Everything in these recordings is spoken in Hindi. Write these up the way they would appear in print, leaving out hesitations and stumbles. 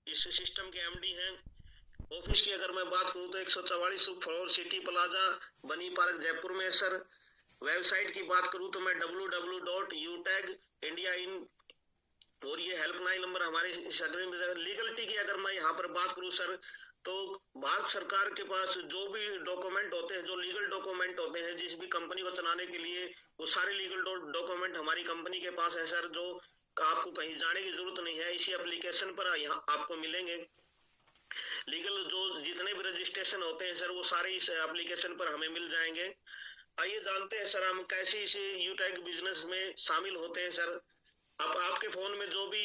इस सिस्टम के एमडी हैं। ऑफिस की अगर मैं बात करूं तो 144 फ्लोर सिटी प्लाजा बनी पार्क जयपुर में सर। वेबसाइट की बात करूं तो मैं www.utag.india और ये हेल्पलाइन नंबर हमारे लीगलिटी की अगर मैं यहाँ पर बात करूं सर, तो भारत सरकार के पास जो भी डॉक्यूमेंट होते हैं, जो लीगल डॉक्यूमेंट होते हैं जिस भी कंपनी को चलाने के लिए, वो सारे लीगल डॉक्यूमेंट हमारी कंपनी के पास है सर, जो आपको कहीं जाने की जरूरत नहीं है। इसी एप्लीकेशन पर यहाँ आपको मिलेंगे। लीगल जो जितने भी रजिस्ट्रेशन होते हैं सर, वो सारे इस एप्लीकेशन पर हमें मिल जाएंगे। आइए जानते हैं सर हम कैसे इसे यूटैग बिजनेस में शामिल होते हैं सर। आप आपके फोन में जो भी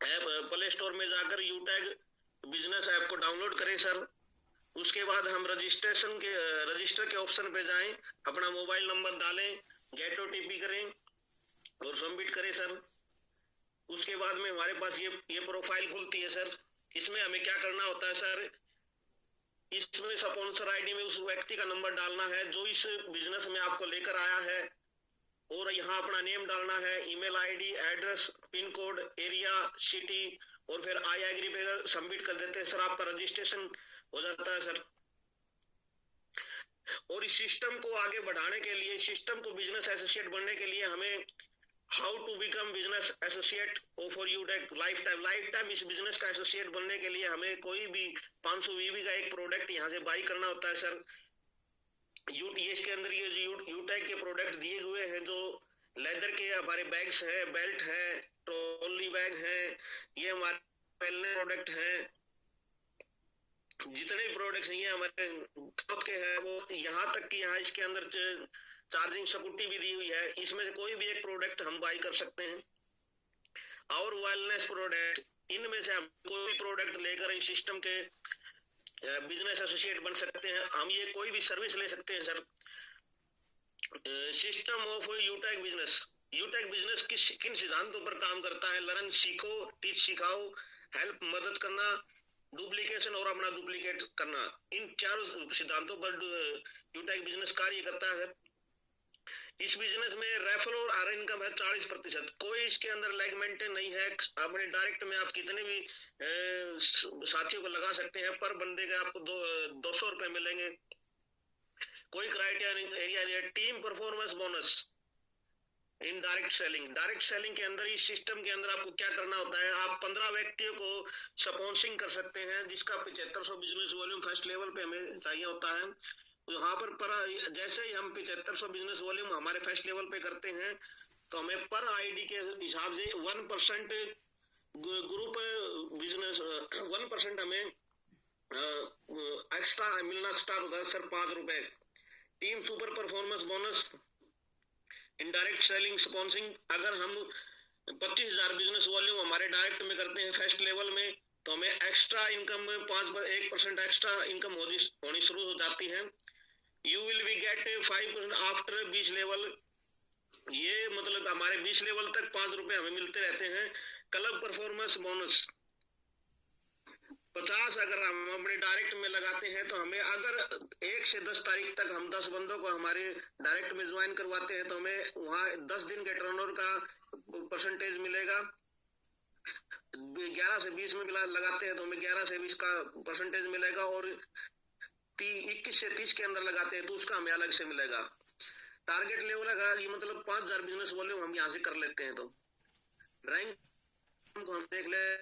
ऐप प्ले स्टोर में जाकर यूटैग बिजनेस ऐप को डाउनलोड करें सर। उसके बाद हम रजिस्टर के ऑप्शन पे जाएं, अपना मोबाइल नंबर डालें, गेट ओटीपी करें और सबमिट करें सर। उसके बाद में हमारे पास ये प्रोफाइल खुलती है सर। इसमें हमें क्या करना होता है सर, इसमें स्पॉन्सर आईडी में उस व्यक्ति का नंबर डालना है जो इस बिजनेस में आपको लेकर आया है, और यहाँ अपना नेम डालना है, email ID, address, pin code, area, city, और फिर आई एग्री पे सबमिट कर देते हैं सर, आपका रजिस्ट्रेशन हो जाता है सर। और इस सिस्टम को आगे बढ़ाने के लिए, सिस्टम को बिजनेस एसोसिएट बनने के लिए हमें how to become business associate for यूटैग लाइफ टाइम इस बिजनेस का एसोसिएट बनने के लिए हमें कोई भी 500 वीवी का एक प्रोडक्ट यहाँ से बाई करना होता है सर। इसके अंदर ये यूटैग के प्रोडक्ट दिए हुए हैं, जो लेदर के हमारे बैग्स हैं, बेल्ट है, ट्रॉली बैग है, ये हमारे पहले प्रोडक्ट हैं। जितने प्रोडक्ट्स हैं ये हमारे खुद के हैं। वो यहाँ तक कि यहाँ इसके अंदर चार्जिंग स्कूटी भी दी हुई है। इसमें से कोई भी एक प्रोडक्ट हम बाई कर सकते हैं। और वेलनेस प्रोडक्ट, इनमें से हम कोई भी प्रोडक्ट लेकर इस सिस्टम के बिजनेस एसोसिएट बन सकते हैं। हम ये कोई भी सर्विस ले सकते हैं सर। सिस्टम ऑफ यूटैग बिजनेस किन सिद्धांतों पर काम करता है? लर्न, सीखो, टीच, सिखाओ, हेल्प, मदद करना, डुप्लीकेशन और अपना डुप्लीकेट करना। इन चारों सिद्धांतों पर यूटैग बिजनेस कार्य करता है। इस बिजनेस में रेफरल और आर इनकम है 40%। कोई इसके अंदर लेग मेंटेन नहीं है। अपने डायरेक्ट में आप कितने भी साथियों को लगा सकते हैं, पर बंदे के आपको 200 रुपए मिलेंगे। कोई क्राइटेरिया नहीं है। Team performance bonus in direct selling के अंदर, इस सिस्टम के अंदर आपको क्या करना होता है, आप 15 व्यक्तियों को स्पॉन्सिंग कर सकते हैं, जिसका 7500 बिजनेस वॉल्यूम फर्स्ट लेवल पे हमें चाहिए होता है। यहाँ पर जैसे ही हम 7500 बिजनेस वॉल्यूम हमारे फर्स्ट लेवल पे करते हैं, तो हमें पर आईडी के हिसाब से 1% ग्रुप बिजनेस 1% हमें एक्स्ट्रा मिलना स्टार्ट होता है सर, 5 रुपए। Team super performance bonus, indirect selling sponsoring, अगर हम 25,000 बिजनेस वॉल्यूम हमारे डायरेक्ट में करते हैं फर्स्ट लेवल में, तो हमें एक्स्ट्रा इनकम में 1% एक्स्ट्रा इनकम होनी शुरू हो जाती है। You will be get 5% after 20 level. ये मतलब हमारे 20 लेवल तक 5 रुपए हमें मिलते रहते हैं। क्लब परफॉर्मेंस बोनस 50 अगर हम अपने डायरेक्ट में लगाते हैं, तो हमें अगर 1 से 10 तारीख तक हम 10 बंदों को हमारे डायरेक्ट में ज्वाइन करवाते हैं, तो हमें वहाँ 10 दिन के टर्नओवर का परसेंटेज मिलेगा। 11 से 20 में लगाते हैं तो हमें 11 से 20 का परसेंटेज मिलेगा, और 21 से 30 के अंदर लगाते हैं तो उसका हमें अलग से मिलेगा। टारगेट लेवल अगर ये मतलब 5000 बिजनेस वॉल्यूम हम यहाँ से कर लेते हैं, तो रैंक को हम देख ले,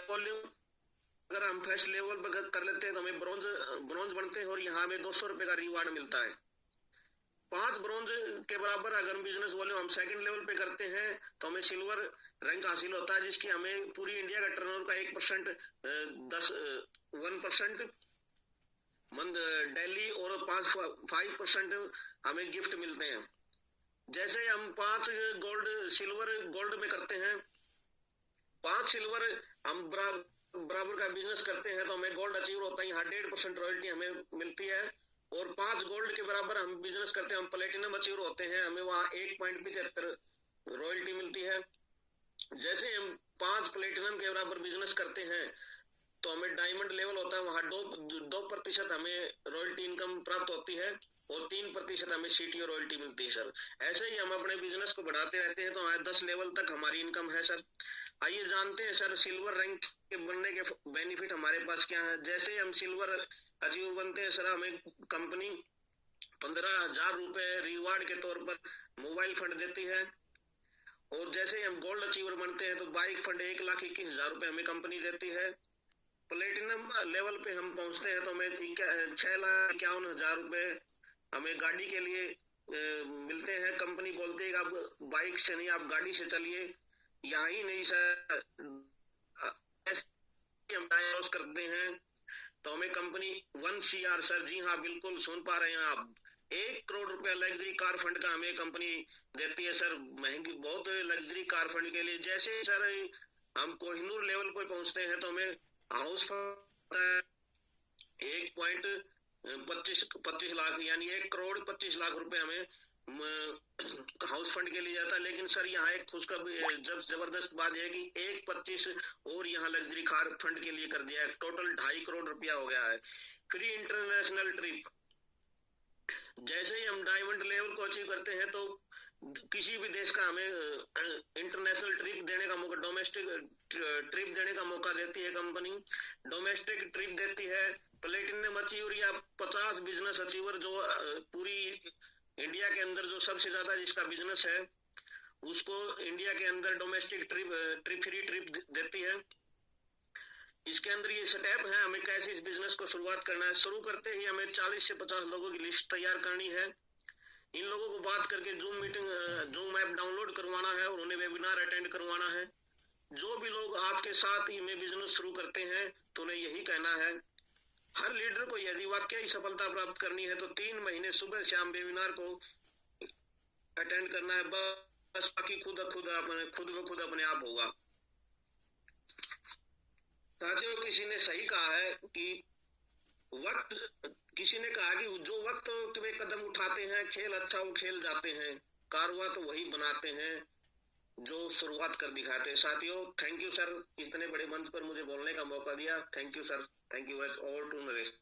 वॉल्यूम अगर हम फर्स्ट लेवल पर कर लेते हैं तो हमें ब्रॉन्ज बनते हैं, और यहाँ हमें 200 रुपए का रिवार्ड मिलता है। 5 ब्रॉन्ज के बराबर अगर हम बिजनेस वॉल्यूम हम सेकंड लेवल पे करते हैं, तो हमें सिल्वर रैंक हासिल होता है, जिसकी हमें पूरी इंडिया का टर्नओवर का 1% दिल्ली और 5% हमें गिफ्ट मिलते हैं। जैसे हम 5 सिल्वर गोल्ड में करते हैं, 5 सिल्वर हम बराबर का बिजनेस करते हैं, तो हमें गोल्ड अचीव होता है, यहाँ 1.5% रॉयल्टी हमें मिलती है। और 5 गोल्ड के बराबर हम बिजनेस करते हैं, हम प्लेटिनम अचीव होते हैं, हमें वहाँ 1.75 रॉयल्टी मिलती है। जैसे हम 5 प्लेटिनम के बराबर बिजनेस करते हैं, तो हमें डायमंड लेवल होता है, वहाँ 2% हमें रॉयल्टी इनकम प्राप्त होती है। और 3% हमें सीटी और रॉयल्टी मिलती है सर। ऐसे ही हम अपने बिजनेस को बढ़ाते रहते हैं तो हमारे 10 लेवल तक हमारी इनकम है सर। आइए जानते हैं सर सिल्वर रैंक के बनने के बेनिफिट हमारे पास क्या है। जैसे हम सिल्वर अचीवर बनते हैं सर, हमें कंपनी 15,000 रुपए रिवार्ड के तौर पर मोबाइल फंड देती है। और जैसे ही हम गोल्ड अचीवर बनते हैं तो बाइक फंड 1,21,000 रुपए हमें कंपनी देती है। प्लेटिनम लेवल पे हम पहुंचते हैं तो हमें 6,51,000 रुपए हमें गाड़ी के लिए मिलते हैं। कंपनी बोलती है कि आप बाइक से नहीं, आप गाड़ी से चलिए। यहाँ ही नहीं सर, हम क्रॉस करते हैं तो हमें कंपनी 1 CR, सर जी हाँ बिल्कुल सुन पा रहे हैं आप, 1 करोड़ रुपया लग्जरी कार फंड का हमें कंपनी देती है सर। महंगी बहुत लग्जरी कार फंड के लिए। जैसे ही सर हम कोहिनूर लेवल पे पहुंचते हैं तो हमें हाउस फंड 1.25 लाख यानी 1,25,00,000 रुपए हमें हाउस फंड के लिए जाता है। लेकिन सर यहाँ एक खुशखबरी जब जबरदस्त बात है कि 1,25 और यहाँ लग्जरी कार फंड के लिए कर दिया है, टोटल 2.5 करोड़ रुपया हो गया है। फ्री इंटरनेशनल ट्रिप, जैसे ही हम डायमंड लेवल को अचीव करते हैं तो किसी भी देश का हमें इंटरनेशनल ट्रिप देने का मौका, डोमेस्टिक ट्रिप देने का मौका देती है कंपनी। डोमेस्टिक ट्रिप देती है। प्लेटिनम अचीवर या 50 बिजनेस अचीवर जो पूरी इंडिया के अंदर जो सबसे ज्यादा जिसका बिजनेस है उसको इंडिया के अंदर डोमेस्टिक ट्रिप फ्री ट्रिप देती है। इसके अंदर ये स्टेप है हमें कैसे इस बिजनेस को शुरुआत करना है। शुरू करते ही हमें 40 से 50 लोगों की लिस्ट तैयार करनी है। इन लोगों को बात करके जूम ऐप डाउनलोड करवाना है और उन्हें वेबिनार अटेंड करवाना है। जो भी लोग आपके साथ ही में बिजनेस शुरू करते हैं तो उन्हें यही कहना है, हर लीडर को यदि वाकई सफलता प्राप्त करनी है तो 3 महीने सुबह शाम वेबिनार को अटेंड करना है, बस बाकी खुद ब खुद अपने आप होगा। साथियों किसी ने सही कहा है कि किसी ने कहा कि जो वक्त में कदम उठाते हैं खेल अच्छा वो खेल जाते हैं, कारवा तो वही बनाते हैं जो शुरुआत कर दिखाते हैं। साथियों थैंक यू सर, इतने बड़े मंच पर मुझे बोलने का मौका दिया। Thank you sir, thank you all to Naresh.